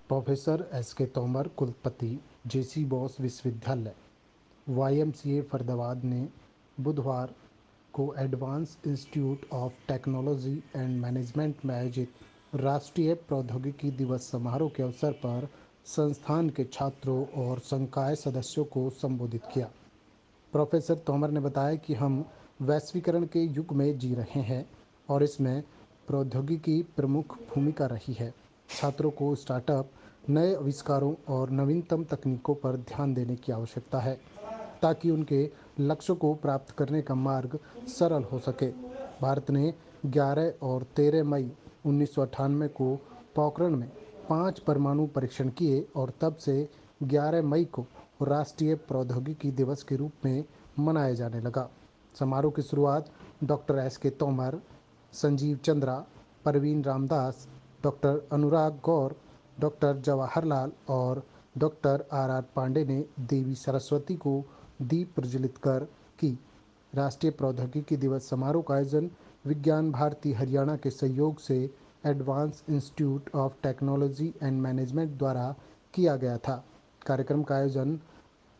Professor S के तोमर, कुलपति, जेसी बोस विश्वविद्यालय, वाईएमसीए फरीदाबाद ने बुधवार को advance institute of technology and management में आयोजित राष्ट्रीय प्रौद्योगिकी दिवस समारोह के अवसर पर संस्थान के छात्रों और संकाय सदस्यों को संबोधित किया। प्रोफेसर तोमर ने बताया कि हम वैश्वीकरण के युग में जी रहे हैं और इसमें प्रौद्योगिकी प्रमुख भूमिका रही है। छात्रों को स्टार्टअप, नए आविष्कारों और नवीनतम तकनीकों पर ध्यान देने की आवश्यकता है ताकि उनके लक्ष्यों को प्राप्त करने का मार्ग सरल हो सके। भारत ने 11 और 13 मई 1998 को पोखरण में 5 परमाणु परीक्षण किए और तब से 11 मई को राष्ट्रीय प्रौद्योगिकी दिवस के रूप में मनाया जाने लगा। समारोह की शुरुआत डॉक्टर एस के तोमर, संजीव चंद्रा, परवीन रामदास, डॉक्टर अनुराग गौर, डॉक्टर जवाहरलाल और डॉक्टर आर पांडे ने देवी सरस्वती को दीप प्रज्वलित कर की। राष्ट्रीय प्रौद्योगिकी दिवस समारोह का आयोजन विज्ञान भारती हरियाणा के सहयोग से advance institute of technology and management द्वारा किया गया था। कार्यक्रम का आयोजन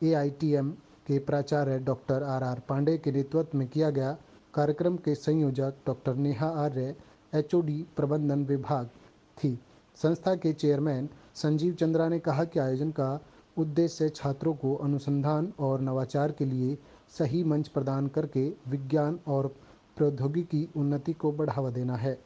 एआईटीएम के प्राचार्य डॉक्टर आर पांडे के नेतृत्व में किया गया। कार्यक्रम के संयोजक डॉक्टर नेहा आर्य, एचओडी प्रबंधन विभाग थी। संस्था के चेयरमैन संजीव चंद्रा ने कहा कि आयोजन का उद्देश्य छात्रों को अनुसंधान और नवाचार के लिए सही मंच प्रदान करके विज्ञान और प्रौद्योगिकी उन्नति को बढ़ावा देना है।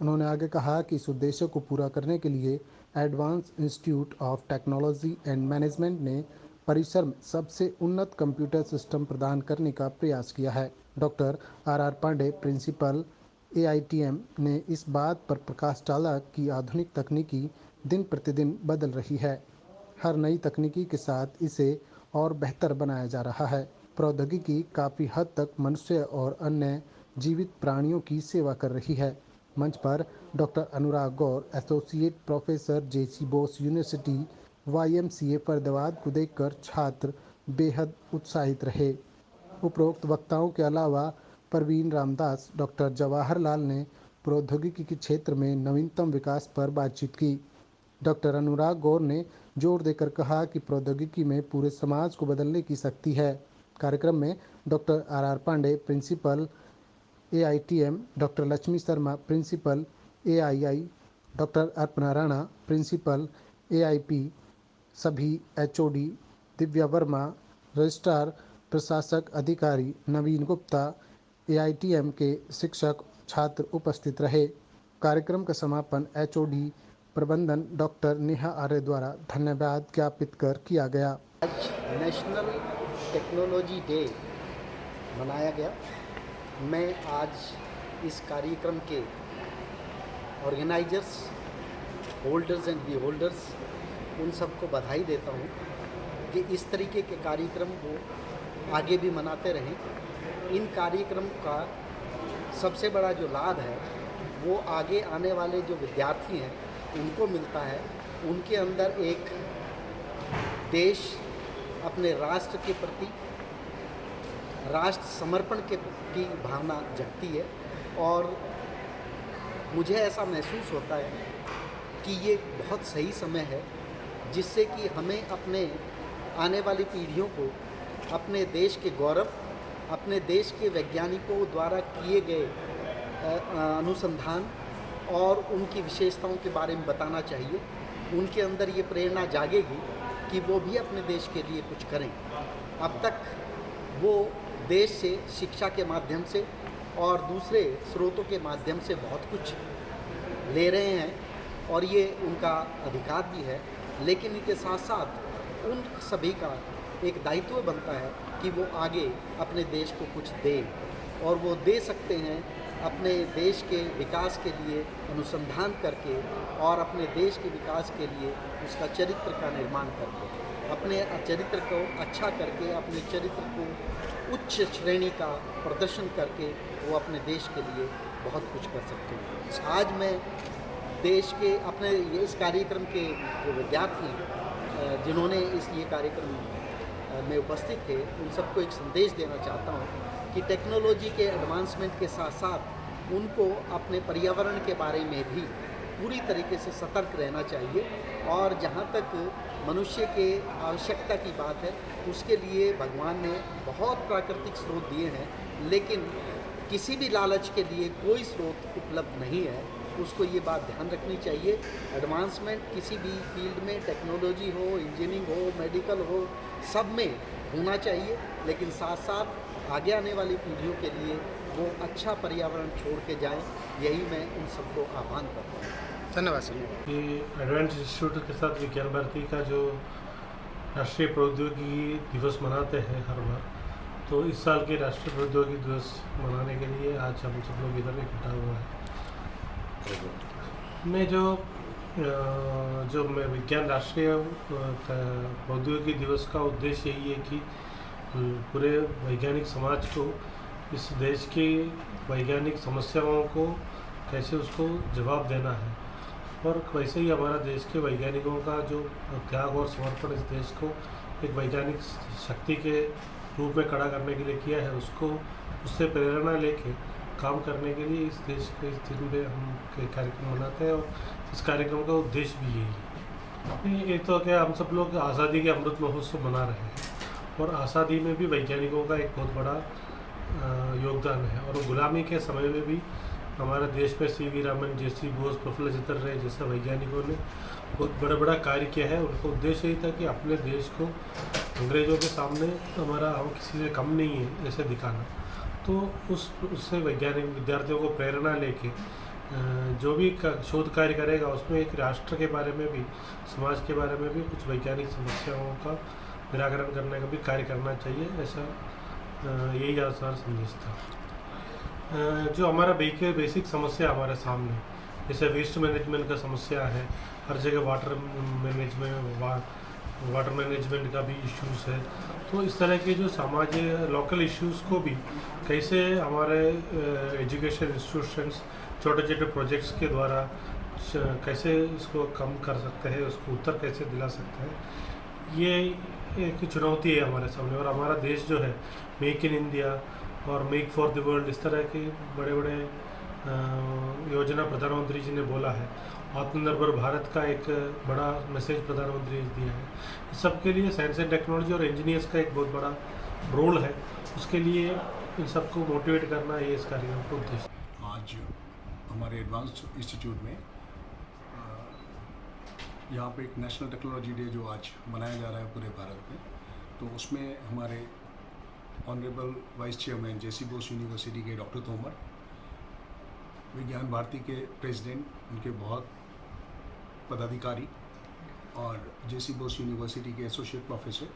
उन्होंने आगे कहा कि इस उद्देश्य को पूरा करने के लिए advance institute of technology and management ने परिसर में सबसे उन्नत कंप्यूटर सिस्टम प्रदान करने का प्रयास किया है। Doctor R Pandey, principal, AITM, ने इस बात पर प्रकाश डाला कि आधुनिक तकनीकी दिन प्रतिदिन बदल रही है। हर नई तकनीकी के साथ इसे और बेहतर बनाया जा रहा है। प्रौद्योगिकी काफ़ी हद तक मनुष्य और अन्य जीवित प्राणियों की सेवा कर रही है। मंच पर डॉक्टर अनुराग गौर, एसोसिएट प्रोफेसर, जेसी बोस यूनिवर्सिटी, वाईएमसीए फरीदाबाद को देखकर छात्र बेहद उत्साहित रहे। उपरोक्त वक्ताओं के अलावा परवीन रामदास, डॉक्टर जवाहरलाल ने प्रौद्योगिकी के क्षेत्र में नवीनतम विकास पर बातचीत की। डॉक्टर अनुराग गौर ने जोर देकर कहा कि प्रौद्योगिकी में पूरे समाज को बदलने की शक्ति है। कार्यक्रम में doctor R Pandey, principal, AITM, doctor Lakshmi Sharma, principal, AII, doctor अर्पणा राणा, प्रिंसिपल, एआईपी, सभी एचओडी, दिव्या वर्मा, रजिस्ट्रार, प्रशासक अधिकारी, नवीन गुप्ता, एआईटीएम के शिक्षक, छात्र उपस्थित रहे। कार्यक्रम का समापन एचओडी प्रबंधन डॉक्टर नेहा आर्य द्वारा धन्यवाद ज्ञापित कर किया गया। आज नेशनल टेक्नोलॉजी डे मनाया गया। मैं आज इस कार्यक्रम के ऑर्गेनाइजर्स, होल्डर्स एंड बिहोल्डर्स, उन सबको बधाई देता हूँ कि इस तरीके के कार्यक्रम को आगे भी मनाते रहें। इन कार्यक्रम का सबसे बड़ा जो लाभ है वो आगे आने वाले जो विद्यार्थी हैं उनको मिलता है। उनके अंदर एक देश, अपने राष्ट्र के प्रति राष्ट्र समर्पण की भावना जगती है और मुझे ऐसा महसूस होता है कि ये बहुत सही समय है जिससे कि हमें अपने आने वाली पीढ़ियों को अपने देश के गौरव, अपने देश के वैज्ञानिकों द्वारा किए गए अनुसंधान और उनकी विशेषताओं के बारे में बताना चाहिए। उनके अंदर ये प्रेरणा जागेगी कि वो भी अपने देश के लिए कुछ करें। अब तक वो देश से शिक्षा के माध्यम से और दूसरे स्रोतों के माध्यम से बहुत कुछ ले रहे हैं और ये उनका अधिकार भी है, लेकिन इनके साथ साथ उन सभी का एक दायित्व बनता है कि वो आगे अपने देश को कुछ दें और वो दे सकते हैं अपने देश के विकास के लिए अनुसंधान करके और अपने देश के विकास के लिए उसका चरित्र का निर्माण करके, अपने चरित्र को अच्छा करके, अपने चरित्र को उच्च श्रेणी का प्रदर्शन करके वो अपने देश के लिए बहुत कुछ कर सकते हैं। आज मैं देश के अपने इस कार्यक्रम के जो विद्यार्थी जिन्होंने ये कार्यक्रम में उपस्थित थे उन सबको एक संदेश देना चाहता हूँ कि टेक्नोलॉजी के एडवांसमेंट के साथ साथ उनको अपने पर्यावरण के बारे में भी पूरी तरीके से सतर्क रहना चाहिए। और जहाँ तक मनुष्य के आवश्यकता की बात है, उसके लिए भगवान ने बहुत प्राकृतिक स्रोत दिए हैं, लेकिन किसी भी लालच के लिए कोई स्रोत उपलब्ध नहीं है। उसको ये बात ध्यान रखनी चाहिए। एडवांसमेंट किसी भी फील्ड में, टेक्नोलॉजी हो, इंजीनियरिंग हो, मेडिकल हो, सब में होना चाहिए, लेकिन साथ साथ आगे आने वाली पीढ़ियों के लिए वो अच्छा पर्यावरण छोड़ के जाएं, यही मैं उन सबको आह्वान करता हूँ। धन्यवाद सर। ये एडवेंस इंस्टीट्यूट के साथ विज्ञान भारती का जो राष्ट्रीय प्रौद्योगिकी दिवस मनाते हैं हर बार, तो इस साल के राष्ट्रीय प्रौद्योगिकी दिवस मनाने के लिए आज हम सब लोग इधर इकट्ठा हुआ है। मैं जो मैं विज्ञान राष्ट्रीय प्रौद्योगिकी दिवस का उद्देश्य यही है कि पूरे वैज्ञानिक समाज को इस देश की वैज्ञानिक समस्याओं को कैसे उसको जवाब देना है, और वैसे ही हमारा देश के वैज्ञानिकों का जो त्याग और समर्पण इस देश को एक वैज्ञानिक शक्ति के रूप में खड़ा करने के लिए किया है, उसको उससे प्रेरणा लेके काम करने के लिए इस देश के इस दिन में हम कार्यक्रम मनाते हैं। और इस कार्यक्रम का उद्देश्य भी यही है। ये तो क्या, हम सब लोग आज़ादी के अमृत महोत्सव मना रहे हैं, और आज़ादी में भी वैज्ञानिकों का एक बहुत बड़ा योगदान है। और गुलामी के समय में भी हमारे देश में सी वी रामन, जे.सी. बोस, प्रफुल्ल चंद्र रे जैसे वैज्ञानिकों ने बहुत बड़ा कार्य किया है। उनका उद्देश्य यही था कि अपने देश को अंग्रेज़ों के सामने हम किसी से कम नहीं है ऐसे दिखाना। तो उससे वैज्ञानिक विद्यार्थियों को प्रेरणा लेके जो भी शोध कार्य करेगा उसमें एक राष्ट्र के बारे में भी, समाज के बारे में भी कुछ वैज्ञानिक समस्याओं का निराकरण करने का भी कार्य करना चाहिए, ऐसा यही आसार संदेश था। जो हमारा बेसिक समस्या हमारे सामने, जैसे वेस्ट मैनेजमेंट का समस्या है, हर जगह वाटर मैनेजमेंट का भी इश्यूज़ है। तो इस तरह के जो लोकल इश्यूज़ को भी कैसे हमारे एजुकेशन इंस्टीट्यूशंस छोटे छोटे प्रोजेक्ट्स के द्वारा कैसे इसको कम कर सकते हैं, उसको उत्तर कैसे दिला सकते हैं, ये एक चुनौती है हमारे सामने। और हमारा देश जो है, मेक इन इंडिया और मेक फॉर द वर्ल्ड, इस तरह के बड़े बड़े योजना प्रधानमंत्री जी ने बोला है। आत्मनिर्भर भारत का एक बड़ा मैसेज प्रधानमंत्री ने दिया है। इस सब के लिए साइंस एंड टेक्नोलॉजी और इंजीनियर्स का एक बहुत बड़ा रोल है। उसके लिए इन सबको मोटिवेट करना ये इस कार्यक्रम का उद्देश्य। आज हमारे एडवांस्ड इंस्टीट्यूट में यहाँ पे एक नेशनल टेक्नोलॉजी डे जो आज मनाया जा रहा है पूरे भारत में, तो उसमें हमारे honourable vice chairman JC. Bose university के डॉक्टर तोमर, विज्ञान भारती के प्रेसिडेंट, उनके बहुत पदाधिकारी और जे.सी. बोस यूनिवर्सिटी के एसोसिएट प्रोफेसर,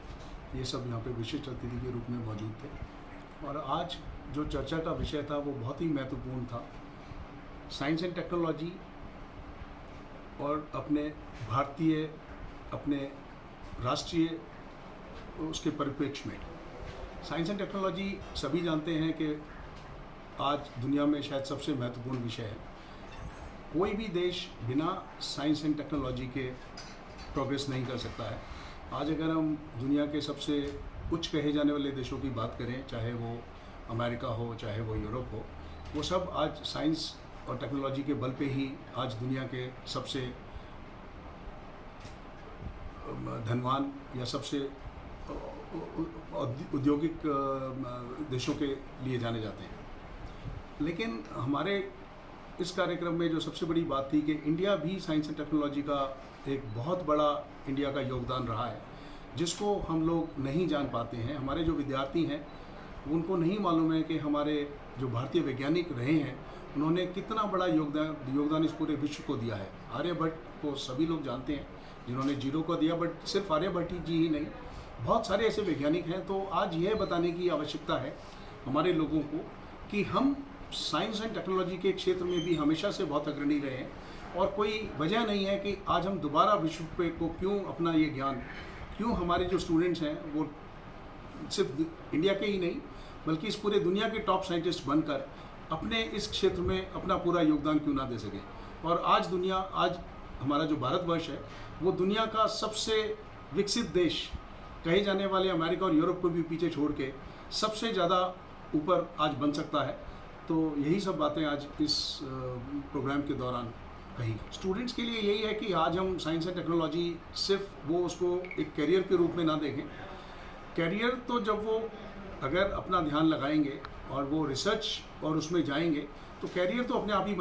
ये सब यहाँ पे विशिष्ट अतिथि के रूप में मौजूद थे। और आज जो चर्चा का विषय था वो बहुत ही महत्वपूर्ण था। साइंस एंड टेक्नोलॉजी और अपने राष्ट्रीय उसके परिप्रेक्ष्य में साइंस एंड टेक्नोलॉजी सभी जानते हैं कि आज दुनिया में शायद सबसे महत्वपूर्ण विषय है। कोई भी देश बिना साइंस एंड टेक्नोलॉजी के प्रोग्रेस नहीं कर सकता है। आज अगर हम दुनिया के सबसे उच्च कहे जाने वाले देशों की बात करें, चाहे वो अमेरिका हो, चाहे वो यूरोप हो, वो सब आज साइंस और टेक्नोलॉजी के बल पे ही आज दुनिया के सबसे धनवान या सबसे औद्योगिक देशों के लिए जाने जाते हैं। लेकिन हमारे इस कार्यक्रम में जो सबसे बड़ी बात थी कि इंडिया भी साइंस एंड टेक्नोलॉजी का एक बहुत बड़ा इंडिया का योगदान रहा है, जिसको हम लोग नहीं जान पाते हैं। हमारे जो विद्यार्थी हैं उनको नहीं मालूम है कि हमारे जो भारतीय वैज्ञानिक रहे हैं उन्होंने कितना बड़ा योगदान इस पूरे विश्व को दिया है। आर्यभट्ट को सभी लोग जानते हैं जिन्होंने जीरो को दिया, बट सिर्फ आर्यभट्ट जी ही नहीं, बहुत सारे ऐसे वैज्ञानिक हैं। तो आज यह बताने की आवश्यकता है हमारे लोगों को कि हम साइंस एंड टेक्नोलॉजी के क्षेत्र में भी हमेशा से बहुत अग्रणी रहे हैं, और कोई वजह नहीं है कि आज हम दोबारा विश्व पे को क्यों अपना ये ज्ञान, क्यों हमारे जो स्टूडेंट्स हैं वो सिर्फ इंडिया के ही नहीं बल्कि इस पूरे दुनिया के टॉप साइंटिस्ट बनकर अपने इस क्षेत्र में अपना पूरा योगदान क्यों ना दे सकें। और आज हमारा जो भारतवर्ष है वो दुनिया का सबसे विकसित देश कहे जाने वाले अमेरिका और यूरोप को भी पीछे छोड़ के सबसे ज़्यादा ऊपर आज बन सकता है। तो यही सब बातें आज इस प्रोग्राम के दौरान कही। स्टूडेंट्स के लिए यही है कि आज हम साइंस एंड टेक्नोलॉजी सिर्फ वो उसको एक करियर के रूप में ना देखें। करियर तो जब वो अगर अपना ध्यान लगाएंगे और वो रिसर्च और उसमें जाएंगे तो करियर तो अपने आप ही